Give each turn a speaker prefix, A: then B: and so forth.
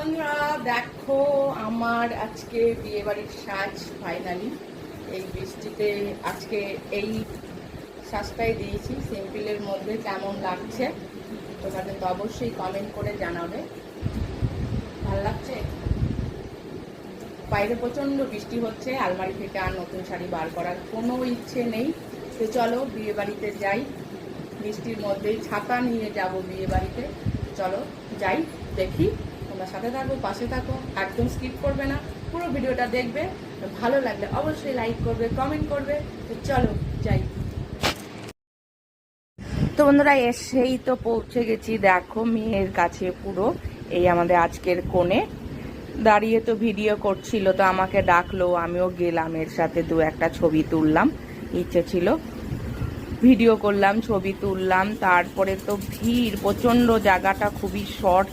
A: বন্ধুরা দেখো আমার আজকে বিয়ে বাড়ির সাজ ফাইনালি। এই বৃষ্টিতে আজকে এই সাজটাই দিয়েছি, সিম্পলের মধ্যে কেমন লাগছে তোমাদের তো অবশ্যই কমেন্ট করে জানাবে। ভালো লাগছে? বাইরে প্রচন্ড বৃষ্টি হচ্ছে, আলমারি থেকে আর নতুন শাড়ি বার করার কোনো ইচ্ছে নেই। তো চলো বিয়ে বাড়িতে যাই, বৃষ্টির মধ্যেই ছাতা নিয়ে যাব বিয়ে বাড়িতে। চলো যাই, দেখি। তোমরা সাথে থাকো, পাশে থাকো, একদম স্কিপ করবে না, পুরো ভিডিওটা দেখবে। ভালো লাগলে অবশ্যই লাইক করবে, কমেন্ট করবে। তো চলো যাই। তো বন্ধুরা এসেই তো পৌঁছে গেছি, দেখো মেয়ের কাছে পুরো। এই আমাদের আজকের কোণে দাঁড়িয়ে তো ভিডিও করছিল, তো আমাকে ডাকলো, আমিও গেলাম, এর সাথে দু একটা ছবি তুললাম, ইচ্ছে ছিল ভিডিও করলাম, ছবি তুললাম। তারপরে তো ভিড় প্রচণ্ড, জায়গাটা খুবই শর্ট